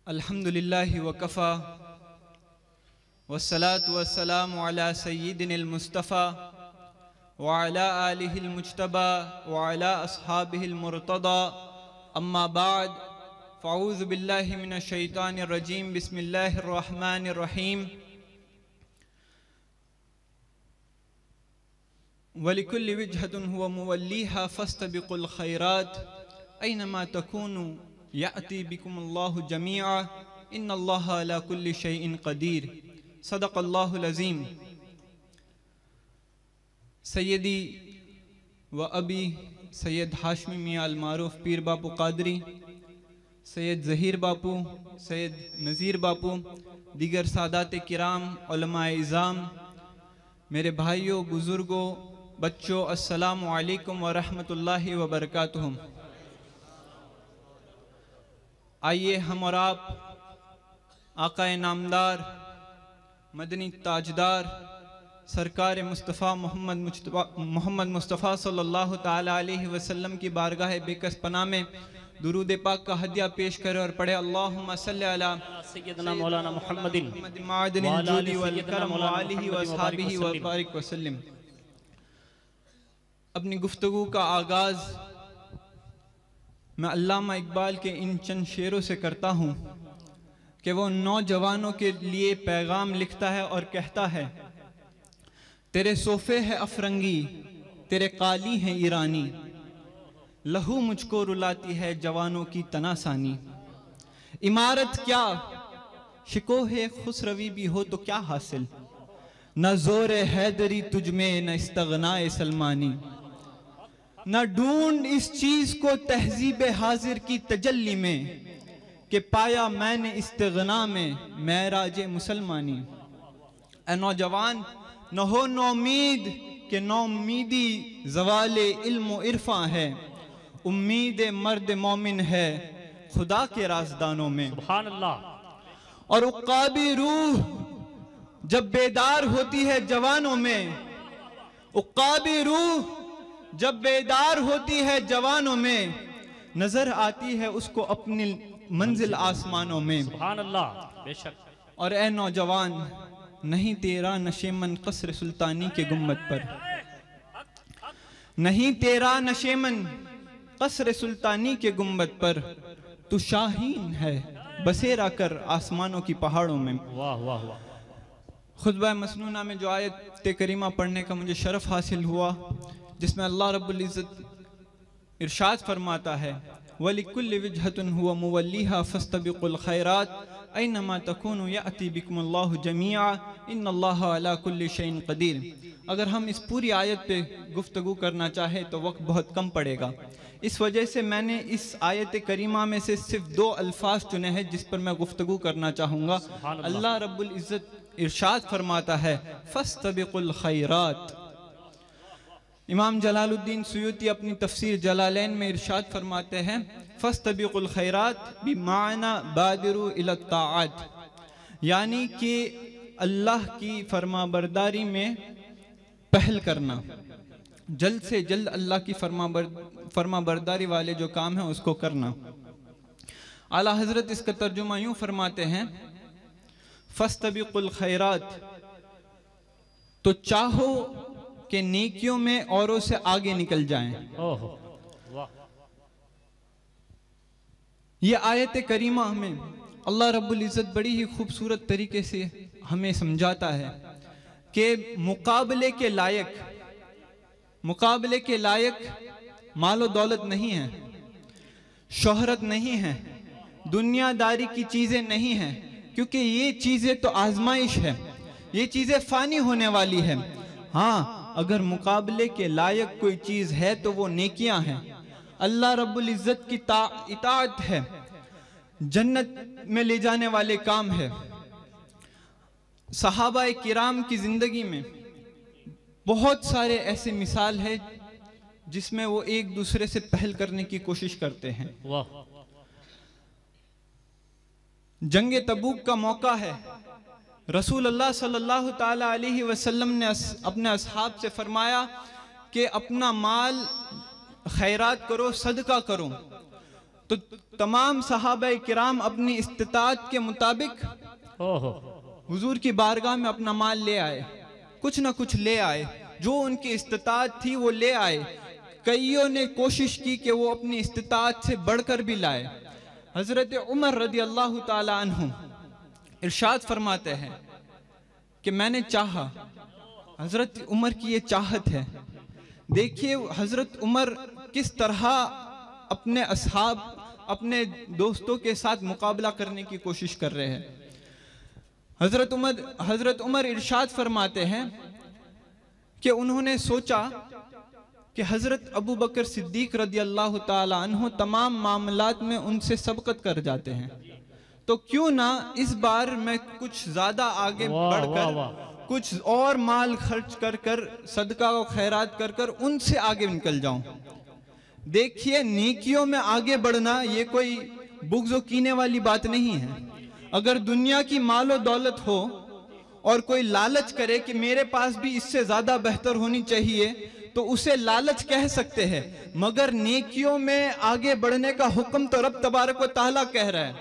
अल्हम्दुलिल्लाहि वकफ़ा वस्सलातु वस्सलामु अला सय्यिदिनिल मुस्तफ़ा व अला आलिहिल मुज्तबा व अला अस्हाबिहिल मुर्तदा अम्मा बाद फ़अऊज़ु बिल्लाहि मिनश शैतानिर रजीम बिस्मिल्लाहिर रहमानिर रहीम वलिकुल्लि विजहतुन हुवा मुवल्लीहा फस्तबिकुल खैरात ऐनमा तकूनु याती बिकुमुल्लाहु जमीआ इन्नल्लाहा अला कुल्लि शैइन कदीर सदक़ल्लाहुल अज़ीम। सैयदी व अबी सैयद हाशमी मियां अल मारूफ पीर बापू कादरी, सैयद ज़हीर बापू, सैयद नज़ीर बापू, दीगर सादात किराम, उलमाए इज़ाम, मेरे भाइयों, बुज़ुर्गों, बच्चों, अस्सलामु अलैकुम व रहमतुल्लाहि व बरकातुहू। आइए हम और आप आकाए नामदार मदनी ताजदार सरकार मुस्तफ़ा मोहम्मद मुस्तफ़ा सल्लल्लाहु ताला अलैहि वसल्लम की बारगाह बेकस पनाह में दुरूद पाक का हदिया पेश करें और पढ़े अल्लाहुम्मा सल्ली अला सय्यदना मौलाना मुहम्मदिन मादनिल जूदी वल करम व आलिहि व अस्हाबिहि व बारिक वसल्लम। अपनी गुफ्तगू का आगाज़ मैं अल्लामा इकबाल के इन चंद शेरों से करता हूँ कि वो नौजवानों के लिए पैगाम लिखता है और कहता है, तेरे सोफ़े है अफरंगी, तेरे काली हैं ईरानी, लहू मुझको रुलाती है जवानों की तनासानी। इमारत क्या शिकोहे खुसरवी भी हो तो क्या हासिल, न ज़ोर हैदरी तुझ में न इस्तग़नाए सलमानी। न ढूंढ इस चीज को तहजीब हाजिर की तजल्ली में कि पाया मैंने इस्तिग़ना में महराज मुसलमानी। ए नौजवान न हो नौमीद कि नौमीदी ज़वाले इल्म इरफा है, उम्मीद मर्द मोमिन है खुदा के राज़दानों में। सुभान अल्लाह। और उक़ाबी रूह जब बेदार होती है जवानों में, उक़ाबी रूह जब बेदार होती है जवानों में, नजर आती है उसको अपनी मंजिल आसमानों में। सुभान अल्लाह। बेशक। और ए नौजवान नहीं तेरा नशेमन क़स्र सुल्तानी के गुम्बद पर, नहीं तेरा नशेमन क़स्र सुल्तानी के गुम्बद पर, तू शाहीन है बसेरा कर आसमानों की पहाड़ों में। वाह वाह वाह। खुतबा मसनूना में जो आयत करीमा पढ़ने का मुझे शरफ हासिल हुआ, जिसमें अल्लाह रब्बुल इज़्ज़त इरशाद फरमाता है, वलिकुल्लि विजहतुन हुवा मुवल्लीहा फस्तबिकुल खैरात ऐनमा तकूनु याती बिकुमुल्लाहु जमीआ इन्नल्लाहा अला कुल्लि शैइन कदीर। अगर हम इस पूरी आयत पे गुफ्तगू करना चाहे तो वक्त बहुत कम पड़ेगा। इस वजह से मैंने इस आयत करीमा में से सिर्फ 2 अल्फाज चुने हैं जिस पर मैं गुफ्तगू करना चाहूँगा। अल्लाह रब्बुल इज़्ज़त इरशाद फरमाता है, फस्तबिकुल खैरात। इमाम जलालुद्दीन सुयूती अपनी तफसीर जलालैन में इरशाद फरमाते हैं, फस्तबिकुल खैरात बिमाना बादिरु इला ताआत, यानी कि अल्लाह की फरमाबरदारी में पहल करना, जल्द से जल्द अल्लाह की फरमाबरदारी वाले जो काम है उसको करना। आला हजरत इसका तर्जुमा यूं फरमाते हैं, फस्तबिकुल खैरात, तो चाहो कि नेकियों में औरों से आगे निकल जाएं। ओहो वाह। ये आयत करीमा हमें अल्लाह रब्बुल इज़्ज़त बड़ी ही खूबसूरत तरीके से हमें समझाता है कि मुकाबले के लायक मालो दौलत नहीं है, शोहरत नहीं है, दुनियादारी की चीज़ें नहीं हैं, क्योंकि ये चीज़ें तो आजमाइश है, ये चीज़ें फ़ानी होने वाली है। हाँ, अगर मुकाबले के लायक कोई चीज़ है तो वो नेकियां हैं, अल्लाह रब्बुल इज़्ज़त की इताअत है, जन्नत में ले जाने वाले काम है। सहाबाए किराम की ज़िंदगी में बहुत सारे ऐसे मिसाल है जिसमें वो एक दूसरे से पहल करने की कोशिश करते हैं। वाह। जंगे तबूक का मौका है, रसूल अल्लाह सल्लल्लाहु ताला अलैहि वसल्लम ने अपने असहाब से फरमाया कि अपना माल खैरात करो, सदका करो। तो तमाम सहाबा किराम अपनी इस्तिताअत के मुताबिक ओहो हुजूर की बारगाह में अपना माल ले आए, कुछ ना कुछ ले आए, जो उनकी इस्तिताअत थी वो ले आए। कईयों ने कोशिश की कि वो अपनी इस्तिताअत से बढ़कर भी लाए। हजरत उमर रदी अल्लाह ताला अन्हु इरशाद फरमाते हैं कि मैंने चाहा, हजरत उमर की ये चाहत है। देखिए हजरत उमर किस तरह अपने असहाब, अपने दोस्तों के साथ मुकाबला करने की कोशिश कर रहे हैं। हजरत उमर इरशाद फरमाते हैं कि उन्होंने सोचा कि हजरत अबू बकर सिद्दीक रदी अल्लाह ताला अन्हु तमाम मामलात में उनसे सबकत कर जाते हैं, तो क्यों ना इस बार मैं कुछ ज्यादा आगे बढ़कर कुछ और माल खर्च कर कर सदका और खैरात कर कर उनसे आगे निकल जाऊं। देखिए नेकियों में आगे बढ़ना ये कोई बुग़्ज़ कीने वाली बात नहीं है। अगर दुनिया की मालो दौलत हो और कोई लालच करे कि मेरे पास भी इससे ज्यादा बेहतर होनी चाहिए, तो उसे लालच कह सकते हैं, मगर नेकियों में आगे बढ़ने का हुक्म तो रब तबारक व तआला कह रहा है।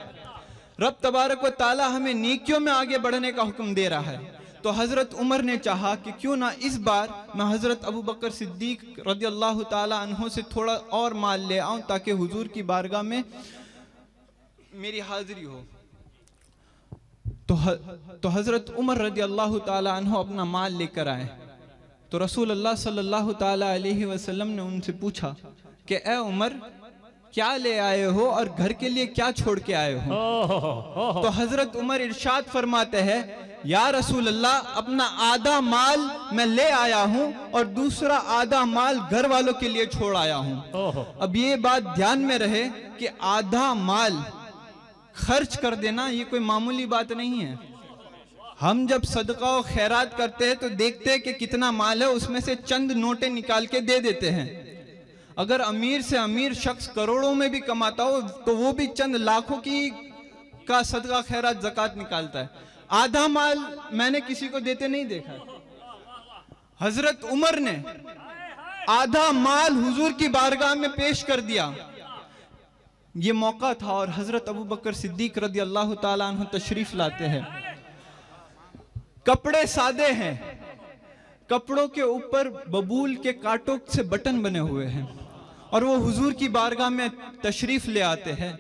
रब तबारक व तआला हमें नेकियों में आगे बढ़ने का हुक्म दे रहा है। तो हजरत उमर ने चाहा कि क्यों ना इस बार मैं हजरत अबू बकर सिद्दीक रज़ी अल्लाह ताला अन्हु से थोड़ा और माल ले आऊं, ताकि हुजूर की बारगाह में मेरी हाजिरी हो। तो हजरत उमर रज़ी अल्लाह ताला अन्हु अपना माल लेकर आए। तो रसूल अल्लाह सल्लल्लाहु ताला अलैहि वसल्लम ने उनसे पूछा कि ए उमर, क्या ले आए हो और घर के लिए क्या छोड़ के आए हो? तो हजरत उमर इरशाद फरमाते हैं, या रसूल अल्लाह, अपना आधा माल मैं ले आया हूँ और दूसरा आधा माल घर वालों के लिए छोड़ आया हूँ। अब ये बात ध्यान में रहे कि आधा माल खर्च कर देना ये कोई मामूली बात नहीं है। हम जब सदका और खैरात करते हैं तो देखते हैं कि कितना माल है, उसमें से चंद नोटें निकाल के दे देते हैं। अगर अमीर से अमीर शख्स करोड़ों में भी कमाता हो तो वो भी चंद लाखों की का सदका खैरात ज़कात निकालता है। आधा माल मैंने किसी को देते नहीं देखा। हजरत उमर ने आधा माल हुजूर की बारगाह में पेश कर दिया। ये मौका था और हजरत अबू बकर सिद्दीक रज़ी अल्लाह ताला अन्हु तशरीफ लाते हैं। कपड़े सादे हैं, कपड़ों के ऊपर बबूल के कांटों से बटन बने हुए हैं और वो हुजूर की बारगाह में तशरीफ ले आते हैं।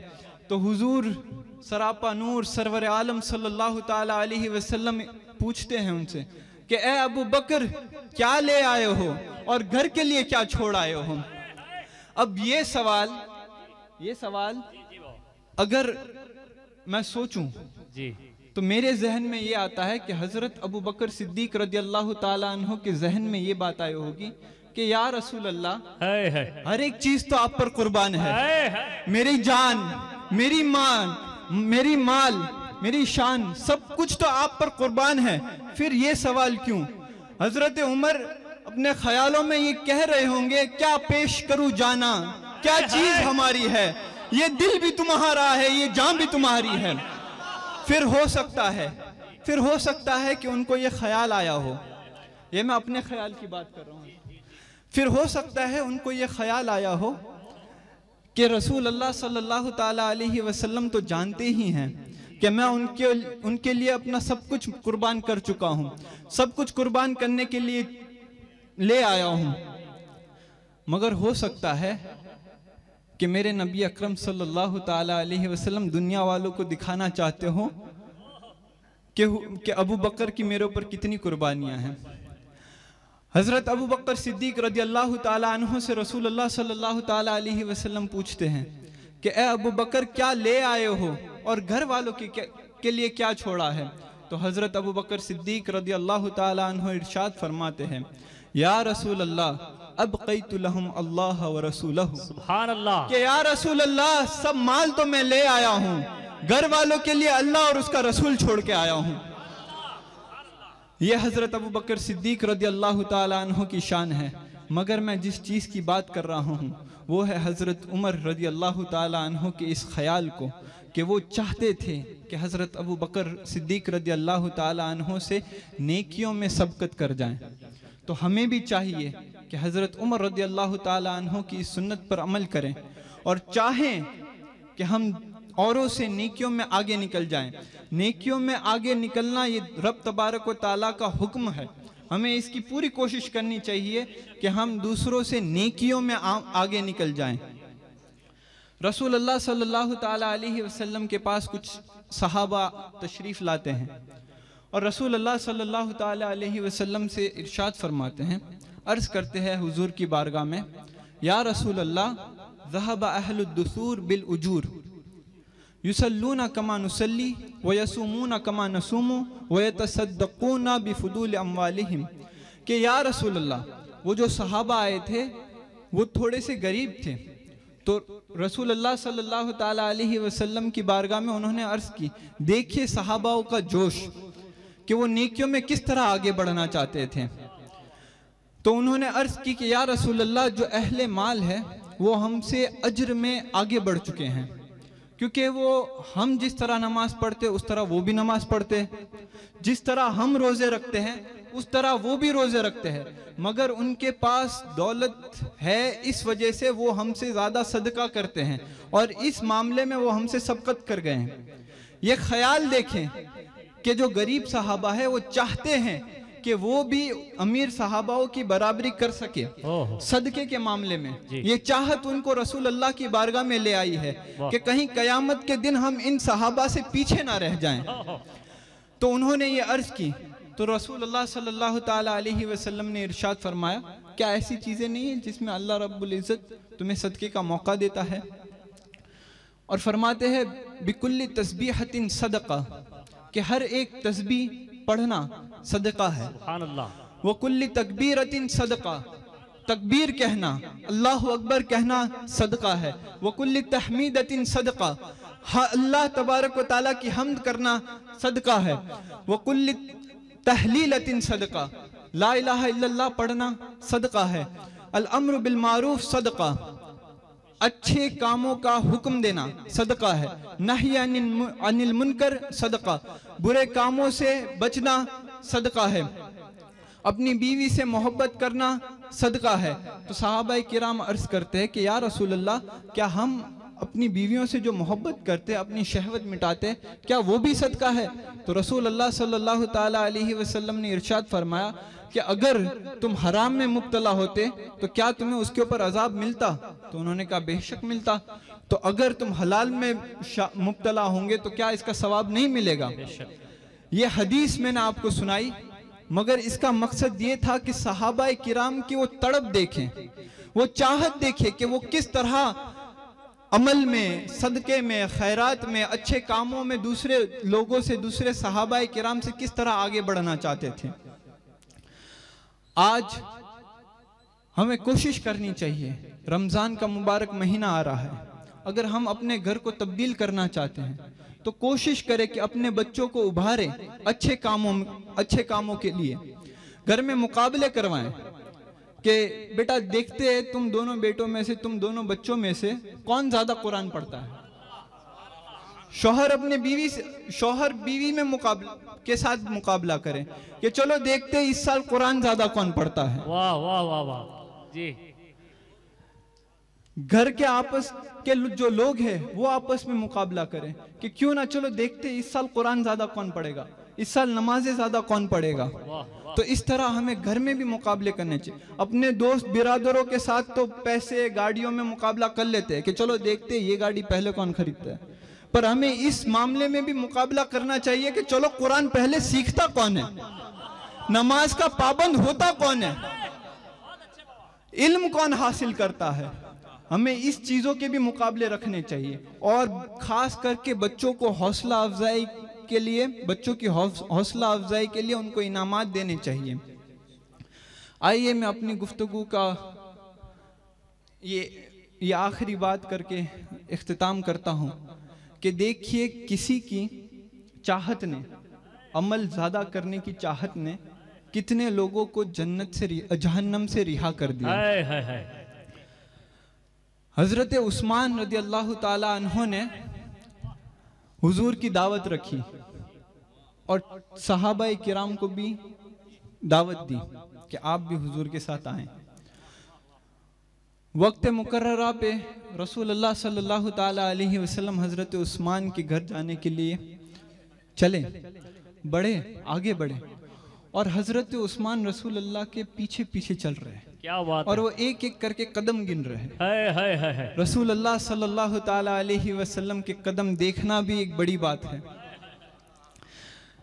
तो हुजूर सरापा नूर सरवर आलम सल्लल्लाहु ताला अलैहि वसल्लम पूछते हैं उनसे कि ए अबू बकर, क्या ले आए हो और घर के लिए क्या छोड़ आए हो? अब ये सवाल अगर मैं सोचूं जी तो मेरे जहन में ये आता है कि हजरत अबू बकर सिद्दीक रज़ी अल्लाह ताला अन्हु के जहन में ये बात आई होगी कि या रसूल अल्लाह, हर एक चीज तो आप पर कुर्बान है। मेरी जान, मेरी मान, मेरी माल, मेरी शान, सब कुछ तो आप पर कुर्बान है, फिर ये सवाल क्यों? हजरत उमर अपने ख्यालों में ये कह रहे होंगे, क्या पेश करूं जाना, क्या चीज हमारी है, ये दिल भी तुम्हारा है, ये जान भी तुम्हारी है। फिर हो सकता है कि उनको ये ख्याल आया हो, ये मैं अपने ख्याल की बात कर रहा हूँ, फिर हो सकता है उनको ये ख्याल आया हो कि रसूल अल्लाह सल्लल्लाहु ताला अलैहि वसल्लम तो जानते ही हैं कि मैं उनके लिए अपना सब कुछ कुर्बान कर चुका हूँ, सब कुछ कुर्बान करने के लिए ले आया हूँ, मगर हो सकता है कि मेरे नबी अकरम सल्लल्लाहु ताला अलैहि वसल्लम दुनिया वालों को दिखाना चाहते हो कि अबू बकर की मेरे ऊपर कितनी कुर्बानियां हैं। हजरत अबू बकर सिद्दीक रज़ी अल्लाह ताला अन्हु से रसूल अल्लाह सल्लल्लाहु ताला अलैहि वसल्लम पूछते हैं कि ए अबू बकर, क्या ले आए हो और घर वालों के लिए क्या छोड़ा है? तो हजरत अबू बकर सिद्दीक रज़ी अल्लाह ताला अन्हु इरशाद फरमाते हैं, या रसूल अल्लाह, अबक़ैतु लहुम अल्लाह व रसूलहु, सुभान अल्लाह, कि या रसूल अल्लाह, सब माल तो मैं ले आया हूँ, घर वालों के लिए अल्लाह और उसका रसूल छोड़ के आया हूँ। यह हजरत अबू बकर सिद्दीक रज़ी अल्लाह ताला अन्हु की शान है। मगर मैं जिस चीज़ की बात कर रहा हूँ वो है हजरत उमर रज़ी अल्लाह ताला अन्हु के इस ख्याल को कि वो चाहते थे कि हजरत अबू बकर सिद्दीक रज़ी अल्लाह ताला अन्हु से नेकियों में सबकत कर जाएं। तो हमें भी चाहिए कि हजरत उमर रज़ी अल्लाह ताला अन्हु की इस सुन्नत पर अमल करें और चाहें कि हम औरों से नेकियों में आगे निकल जाएं। नेकियों में आगे निकलना ये रब तबारक व तआला का हुक्म है। हमें इसकी पूरी कोशिश करनी चाहिए कि हम दूसरों से नेकियों में आगे निकल जाएं। रसूलुल्लाह सल्लल्लाहु ताला अलैहि वसल्लम के पास कुछ सहाबा तशरीफ़ लाते हैं और रसूलुल्लाह सल्लल्लाहु ताला अलैहि वसल्लम से इरशाद फरमाते हैं, अर्ज़ करते हैं हुजूर की बारगाह में, या रसूलल्लाह ज़हबा अहलुद्दुसूर बिल उजूर युसल्लूना कमा नुसल्ली व यसूमूना कमा नसूमु व यतसद्दक़ूना बिफुदूल अम्वालिहिम। कि या रसूलल्लाह, वो जो सहाबा आए थे वो थोड़े से गरीब थे, तो रसूलुल्लाह सल्लल्लाहु ताला अलैहि वसल्लम की बारगाह में उन्होंने अर्ज़ की, देखिए सहाबाओं का जोश कि वो नेकियों में किस तरह आगे बढ़ना चाहते थे। तो उन्होंने अर्ज़ की कि या रसूलल्लाह, जो अहले माल है वो हमसे अज्र में आगे बढ़ चुके हैं, क्योंकि वो हम जिस तरह नमाज पढ़ते उस तरह वो भी नमाज पढ़ते, जिस तरह हम रोज़े रखते हैं उस तरह वो भी रोज़े रखते हैं, मगर उनके पास दौलत है इस वजह से वो हमसे ज़्यादा सदका करते हैं और इस मामले में वो हमसे सबकत कर गए हैं। ये ख्याल देखें कि जो गरीब सहाबा है वो चाहते हैं कि वो भी अमीर सहाबाओं की बराबरी कर सके सदके के मामले में। ये चाहत उनको रसूल अल्लाह की बारगाह में ले आई है कि कहीं कयामत के दिन हम इन सहाबा से पीछे ना रह जाएं। तो उन्होंने ये अर्ज की, तो रसूल अल्लाह सल्लल्लाहु ताला अलैहि वसल्लम ने इरशाद फरमाया, क्या ऐसी चीजें नहीं है जिसमें अल्लाह रब्बुल इज्जत तुम्हें सदके का मौका देता है? और फरमाते हैं बिकुल्ली तस्बीहतिन सदका, कि हर एक तस्बीह पढ़ना सदका है। वो कुल्ली तकबीरतिन सदका, तकबीर कहना, अल्लाहु अकबर कहना सदका है। वो कुल्ली तहमीदतिन सदका, अल्लाह तबारक व तआला की हम्द करना सदका है। वो कुल्ली तहलीलतिन सदका, ला इलाहा इल्लल्लाह पढ़ना सदका है। अल अम्र बिल मारूफ सदका, अच्छे कामों का हुक्म देना सदका है। नही अनिल मुनकर सदका, बुरे कामों से बचना सदका है। अपनी बीवी से मोहब्बत करना सदका है। तो सहाबाए किराम अर्ज करते हैं कि या रसूल अल्लाह, क्या हम अपनी बीवियों से जो मोहब्बत करते, अपनी शहवत मिटाते, क्या वो भी सदका है? तो रसूल अल्लाह सल्लल्लाहु ताला अलैहि वसल्लम ने इरशाद फरमाया कि अगर तुम हराम में मुब्तला होते तो क्या तुम्हें उसके ऊपर अजाब मिलता? तो उन्होंने कहा बेशक मिलता। तो अगर तुम हलाल में मुब्तला होंगे तो क्या इसका सवाब नहीं मिलेगा? ये हदीस मैंने आपको सुनाई, मगर इसका मकसद ये था कि सहाबाए किराम की वो तड़प देखें, वो चाहत देखें कि वो किस तरह अमल में, सदके में, खैरात में, अच्छे कामों में दूसरे लोगों से, दूसरे सहाबाए किराम से किस तरह आगे बढ़ना चाहते थे। आज हमें कोशिश करनी चाहिए, रमज़ान का मुबारक महीना आ रहा है, अगर हम अपने घर को तब्दील करना चाहते हैं तो कोशिश करें कि अपने बच्चों को उभारें अच्छे कामों के लिए। घर में मुकाबले करवाएं कि बेटा देखते हैं तुम दोनों बेटों में से, तुम दोनों बच्चों में से कौन ज्यादा कुरान पढ़ता है। शौहर अपने बीवी से, शौहर बीवी में के साथ मुकाबला करें कि चलो देखते इस साल कुरान ज्यादा कौन पढ़ता है। वाह वाह वाह वाह जी। घर के आपस के जो लोग हैं वो आपस में मुकाबला करें कि क्यों ना, चलो देखते इस साल कुरान ज्यादा कौन पढ़ेगा, इस साल नमाजें ज्यादा कौन पढ़ेगा। तो इस तरह हमें घर में भी मुकाबले करने चाहिए। अपने दोस्त बिरादरों के साथ तो पैसे, गाड़ियों में मुकाबला कर लेते हैं कि चलो देखते ये गाड़ी पहले कौन खरीदता है, पर हमें इस मामले में भी मुकाबला करना चाहिए कि चलो कुरान पहले सीखता कौन है, नमाज का पाबंद होता कौन है, इल्म कौन हासिल करता है। हमें इस चीजों के भी मुकाबले रखने चाहिए और खास करके बच्चों को हौसला अफजाई के लिए, बच्चों की हौसला अफजाई के लिए उनको इनामात देने चाहिए। आइए मैं अपनी गुफ्तगू का ये आखिरी बात करके इख्तिताम करता हूँ कि देखिए किसी की चाहत ने, अमल ज्यादा करने की चाहत ने कितने लोगों को जहन्नम से रिहा कर दिया। हजरत उस्मान रदी अल्लाह ताला अन्हो ने हुजूर की दावत रखी और सहाबाए किराम को भी दावत दी कि आप भी हुजूर के साथ आएं। वक्त मुकर्ररा पे रसूलुल्लाह सल्लल्लाहु ताला अलैहि वसल्लम हज़रत उस्मान के घर जाने के लिए चले, आगे बढ़े और हज़रत उस्मान रसूलुल्लाह के पीछे पीछे चल रहे हैं। क्या बात और है। वो एक एक करके कदम गिन रहे हैं। है। रसूलुल्लाह सल्लल्लाहु ताला अलैहि वसल्लम के कदम देखना भी एक बड़ी बात है।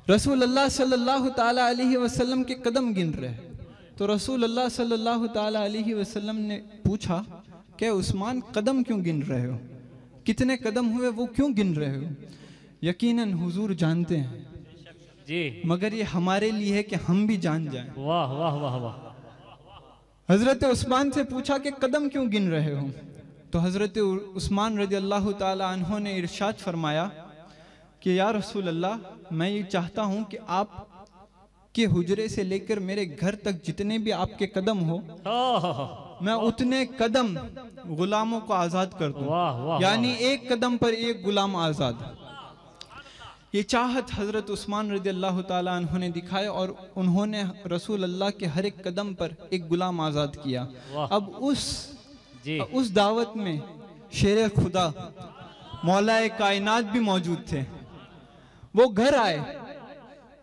रसूलुल्लाह सल्लल्लाहु ताला अलैहि वसल्लम के कदम गिन रहे हैं। तो रसूलुल्लाह सल्लल्लाहु ताला अलैहि वसल्लम ने पूछा कि उस्मान कदम क्यों गिन रहे हो, कितने कदम हुए वो क्यों गिन रहे हो? यकीनन हुजूर जानते हैं जी, मगर ये हमारे लिए है कि हम भी जान जाएं। वाह वाह वाह वाह। हजरत उस्मान से पूछा कि कदम क्यों गिन रहे हो? तो हजरत उस्मान रज़ी अल्लाह ताला अन्हो ने इरशाद फरमाया कि या रसूल अल्लाह, मैं ये चाहता हूँ कि आप के हुजरे से लेकर मेरे घर तक जितने भी आपके कदम हो, मैं उतने कदम गुलामों को आज़ाद कर दूं। वाह वाह। यानी एक कदम पर एक गुलाम आज़ाद। ये चाहत हजरत उस्मान रज़ी अल्लाह ताला अन्हो ने दिखाया और उन्होंने रसूल अल्लाह के हर एक कदम पर एक गुलाम आज़ाद किया। अब उस दावत में शेर खुदा मौलाए कायनात भी मौजूद थे। वो घर आए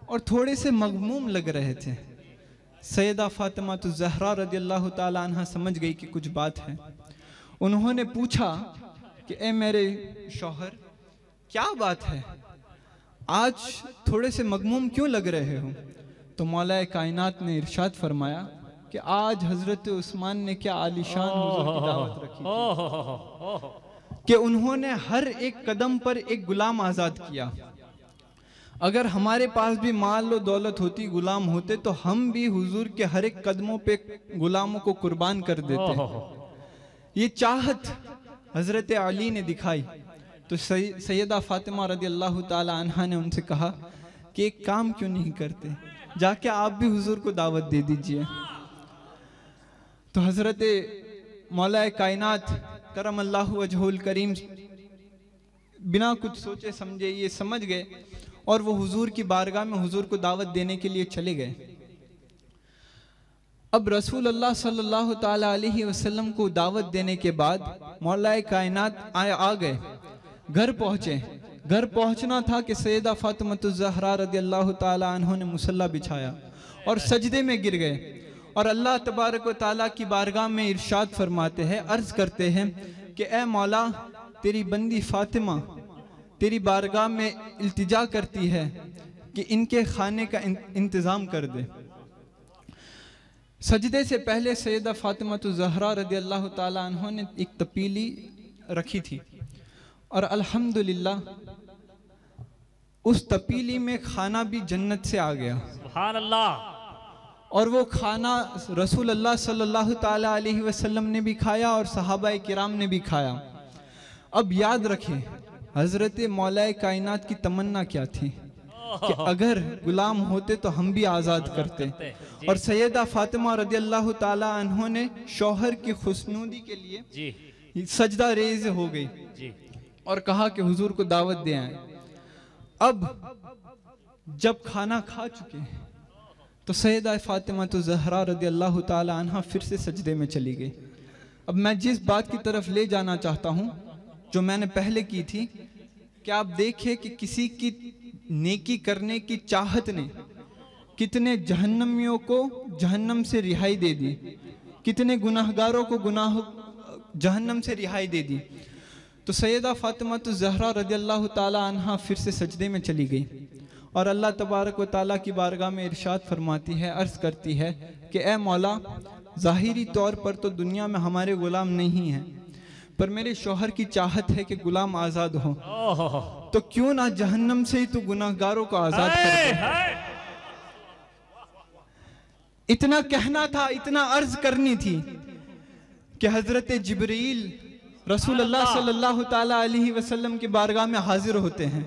और थोड़े से मगमूम लग रहे थे। सैयदा फातिमा तो ज़हरा रज़ी अल्लाह ताला अन्हा समझ गई कि कुछ बात है। उन्होंने पूछा कि ए मेरे शौहर, क्या बात है, आज थोड़े से मगमूम क्यों लग रहे हो? तो मौलाए कायनात ने इरशाद फरमाया कि आज हजरत उस्मान ने क्या आलीशान हुजूर की दावत रखी थी कि उन्होंने हर एक कदम पर एक गुलाम आज़ाद किया। अगर हमारे पास भी माल व दौलत होती, गुलाम होते, तो हम भी हुजूर के हर एक कदमों पे गुलामों को कुर्बान कर देते। ये चाहत हजरत अली ने दिखाई। तो सैयदा फातिमा रज़ी अल्लाह ताला अन्हा ने उनसे कहा कि एक काम क्यों नहीं करते, जाके आप भी हुजूर को दावत दे दीजिए। तो हजरत मौलाए कायनात करम अल्लाहु वजहुल करीम बिना कुछ सोचे समझे ये समझ गए और वो हुजूर की बारगाह में हुजूर को दावत देने के लिए चले गए। अब रसूल अल्लाह सल्लल्लाहु ताला अलैहि वसल्लम को दावत देने के बाद मौलाए कायनात आ गए, घर पहुंचे। घर पहुंचना था कि सैयदा फातिमा ज़हरा रज़ी अल्लाह ताला अन्हा ने मुसल्ला बिछाया और सजदे में गिर गए और अल्लाह तबारक व ताला की बारगाह में इरशाद फरमाते हैं, अर्ज करते हैं कि ए मौला, तेरी बंदी फातिमा तेरी बारगाह में इल्तिजा करती है कि इनके खाने का इंतज़ाम कर दे। सजदे से पहले सैयदा फातिमा ज़हरा रज़ी अल्लाह ताला अन्हा ने एक तपीली रखी थी और अल्हम्दुलिल्लाह उस तपीली में खाना भी जन्नत से आ गया। सुभान अल्लाह। और वो खाना रसूल अल्लाह सल्लल्लाहु ताला अलैहि वसल्लम ने भी खाया और सहाबाए किराम ने भी खाया। अब याद रखें हजरत मौलाए कायनात की तमन्ना क्या थी कि अगर गुलाम होते तो हम भी आज़ाद करते। और सैयदा फातिमा रज़ी अल्लाह ताला अन्हा ने शौहर की खुशनुदी के लिए सजदा रेज़ हो गई और कहा कि हुजूर को दावत दे आए। अब जब खाना खा चुके तो सैयदा फातिमा ज़हरा रज़ी अल्लाह ताला अन्हा फिर से सजदे में चली गई। अब मैं जिस बात की तरफ ले जाना चाहता हूँ जो मैंने पहले की थी कि आप देखें कि किसी की नेकी करने की चाहत ने कितने जहन्नमियों को जहन्नम से रिहाई दे दी, कितने गुनाहगारों को जहन्नम से रिहाई दे दी। तो सैयदा फातिमा ज़हरा रज़ी अल्लाह ताला अन्हा फिर से सजदे में चली गई और अल्लाह तबारक व ताला की बारगाह में इरशाद फरमाती है, अर्ज करती है कि ए मौला, ज़ाहिरी तौर पर तो दुनिया में हमारे गुलाम नहीं हैं, पर मेरे शौहर की चाहत है कि गुलाम आज़ाद हो, तो क्यों ना जहन्नम से ही तो गुनाहगारों को आज़ाद कर दे। इतना कहना था, इतना अर्ज करनी थी कि हजरत जिब्रील रसूल अल्लाह सल्लल्लाहु ताला अलैहि वसल्लम की बारगाह में हाजिर होते हैं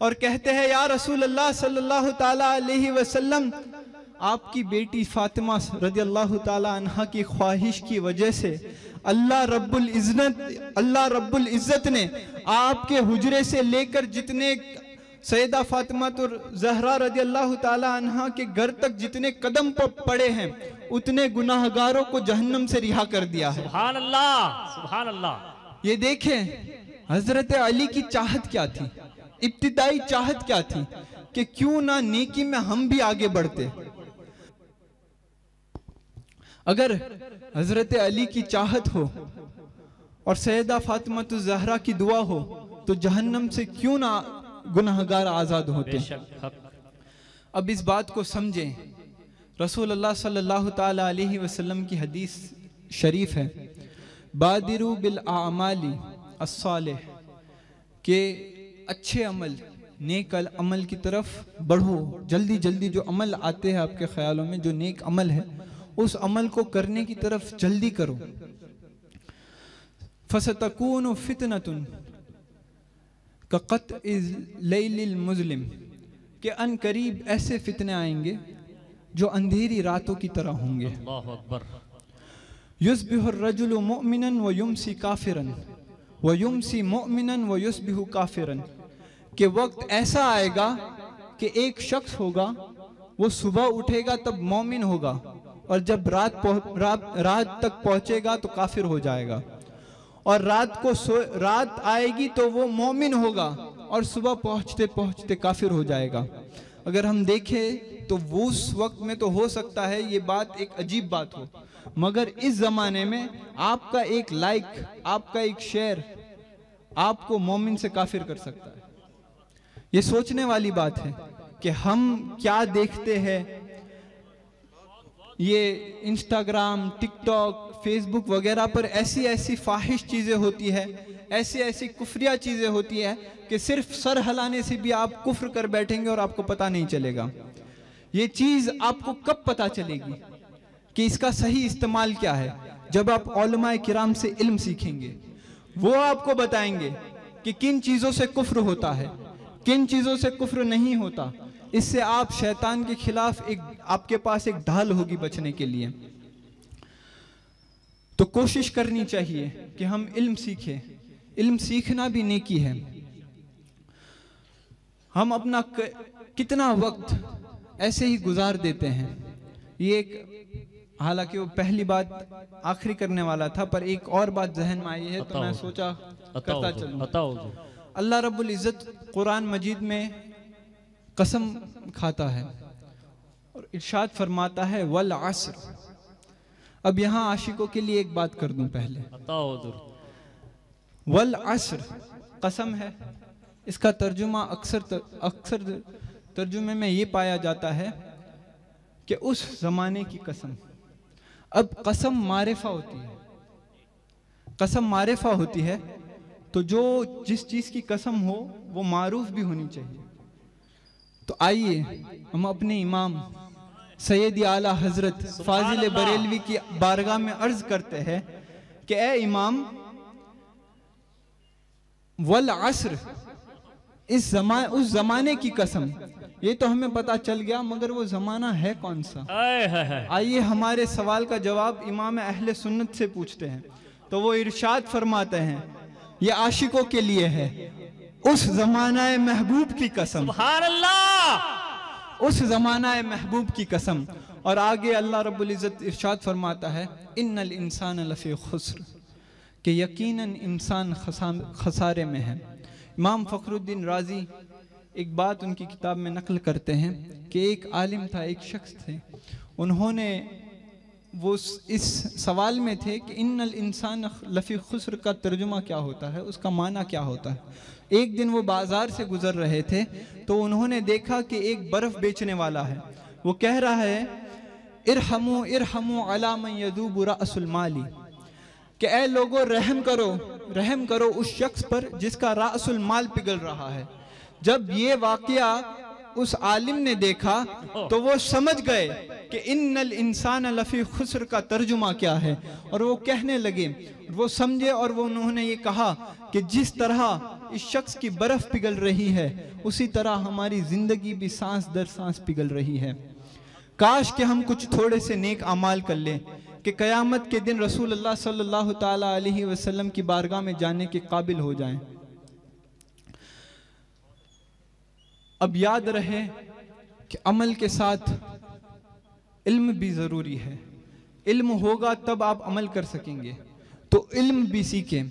और कहते हैं, या रसूल अल्लाह सल्लल्लाहु ताला अलैहि वसल्लम, आपकी बेटी फातिमा रज़ी अल्लाह ताला अन्हा की ख्वाहिश की वजह से अल्लाह रब्बुल इज़्ज़त ने आपके हुजरे से लेकर जितने सैयदा फातिमा ज़हरा रज़ी अल्लाह ताला अन्हा के घर तक जितने कदम पर पड़े हैं उतने गुनाहगारों को जहन्नम से रिहा कर दिया है। सुभान अल्लाह, सुभान अल्लाह। ये देखें हजरत अली की चाहत क्या थी, इब्तिदाई चाहत क्या थी कि क्यों ना नेकी में हम भी आगे बढ़ते। अगर हजरत अली की चाहत हो और सैयदा फातिमातुज़ ज़हरा की दुआ हो तो जहन्नम से क्यों ना गुनाहगार आजाद होते। बेशक हक। अब इस बात को समझें, रसूलुल्लाह सल्लल्लाहु ताला अलैहि वसल्लम की हदीस शरीफ है, बादिरू बिल आमाली अस्सालिह, के अच्छे अमल, नेक अमल की तरफ बढ़ो, जल्दी जल्दी जो अमल आते हैं आपके ख्यालों में, जो नेक अमल है उस अमल को करने की तरफ जल्दी करो। फसतकूनु फितनतुन कक़त्इल लैलिल मुज़लिम, के अन करीब ऐसे फितने आएंगे जो अंधेरी रातों की तरह होंगे। अल्लाहु अकबर। युस्बिहुर रजुलु मुअमिनन व युमसी काफिरन व युमसी मुअमिनन व युस्बिहु काफिरन, के वक्त ऐसा आएगा कि एक शख्स होगा वो सुबह उठेगा तब मोमिन होगा और जब रात तक पहुंचेगा तो काफिर हो जाएगा, और रात आएगी तो वो मोमिन होगा और सुबह पहुंचते पहुंचते काफिर हो जाएगा। अगर हम देखें तो वो उस वक्त में तो हो सकता है ये बात एक अजीब बात हो, मगर इस जमाने में आपका एक लाइक, आपका एक शेयर आपको मोमिन से काफिर कर सकता है। ये सोचने वाली बात है कि हम क्या देखते हैं। ये इंस्टाग्राम, टिकटॉक, फेसबुक वगैरह पर ऐसी ऐसी फाहिश चीज़ें होती है, ऐसी ऐसी कुफरिया चीज़ें होती है कि सिर्फ सर हिलाने से भी आप कुफ्र कर बैठेंगे और आपको पता नहीं चलेगा। ये चीज़ आपको कब पता चलेगी कि इसका सही इस्तेमाल क्या है? जब आप उलमाए किराम से इल्म सीखेंगे, वो आपको बताएंगे कि किन चीज़ों से कुफ्र होता है, किन चीज़ों से कुफ्र नहीं होता। इससे आप शैतान के खिलाफ आपके पास एक ढाल होगी बचने के लिए। तो कोशिश करनी चाहिए कि हम इल्म सीखें। इल्म सीखना भी नेकी है। हम अपना कितना वक्त ऐसे ही गुजार देते हैं। ये एक, हालांकि वो पहली बात आखिरी करने वाला था, पर एक और बात जहन में आई है तो मैं सोचा करता चलूं। अल्लाह रब्बुल इज़्ज़त कुरान मजीद में कसम खाता है और इरशाद फरमाता है वल अस्र। अब यहाँ आशिकों के लिए एक बात कर दूं पहले। वल अस्र कसम है, इसका तर्जुमा अक्सर तर्जुमे में ये पाया जाता है कि उस जमाने की कसम। अब कसम मारिफा होती है, कसम मारिफा होती है तो जो जिस चीज की कसम हो वो मारूफ भी होनी चाहिए। तो आइए हम अपने इमाम सैयद आला हजरत फाजिल बरेलवी की बारगाह में अर्ज करते हैं कि ए इमाम, वल अस्र, उस जमाने की कसम। ये तो हमें पता चल गया, मगर वो जमाना है कौन सा? आइए हमारे सवाल का जवाब इमाम अहले सुन्नत से पूछते हैं। तो वो इरशाद फरमाते हैं ये आशिकों के लिए है, उस जमाना महबूब की कसम। सुभान अल्लाह। उस जमाना महबूब की कसम। और आगे अल्लाह रब्बुल इज़्ज़त इरशाद फरमाता है इन्नल इंसान लफी खुस्र, कि यकीनन इंसान खसारे में है। इमाम फखरुद्दीन राजी एक बात उनकी किताब में नकल करते हैं कि एक आलिम था, एक शख्स थे, उन्होंने वो इस सवाल में थे कि इन्नल इंसान लफी खुस्र का तर्जुमा क्या होता है, उसका माना क्या होता है। एक दिन वो बाजार से गुजर रहे थे तो उन्होंने देखा कि एक बर्फ बेचने वाला है, वो कह रहा है इरहमू इरहमू अला मन यदूबु रअसुल माली, कि ऐ लोगों रहम करो उस शख्स पर जिसका रअसुल माल पिघल रहा है। जब ये वाकया उस आलिम ने देखा तो वो समझ गए कि इन्नल इंसान लफी खुस्र का तर्जुमा क्या है, और वो कहने लगे, वो समझे और वो उन्होंने ये कहा कि जिस तरह इस शख्स की बर्फ पिघल रही है उसी तरह हमारी जिंदगी भी सांस दर सांस पिघल रही है। काश कि हम कुछ थोड़े से नेक अमाल कर लें कि कयामत के दिन रसूलुल्लाह सल्लल्लाहु ताला अलैहि वसल्लम की बारगाह में जाने के काबिल हो जाएं। अब याद रहे कि अमल के साथ इल्म भी ज़रूरी है। इल्म होगा तब आप अमल कर सकेंगे। तो इल्म भी सीखें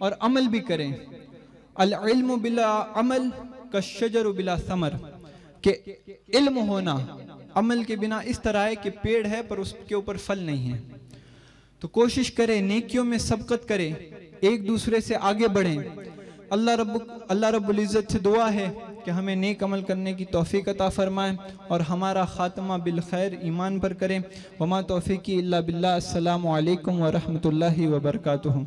और अमल भी करें। अल इल्म बिला अमल का शजर बिला समर, के इल्म होना अमल के बिना इस तरह है कि पेड़ है पर उसके ऊपर फल नहीं है। तो कोशिश करें, नेकियों में सबकत करें, एक दूसरे से आगे बढ़ें। अल्लाह रब्बुल इज़्ज़त से दुआ है कि हमें नेक अमल करने की तौफीक अता फरमाएं और हमारा खात्मा बिल खैर ईमान पर करें। वमा तौफीकी इल्ला बिल्लाह। अस्सलामु अलैकुम व रहमतुल्लाहि व बरकातुहू।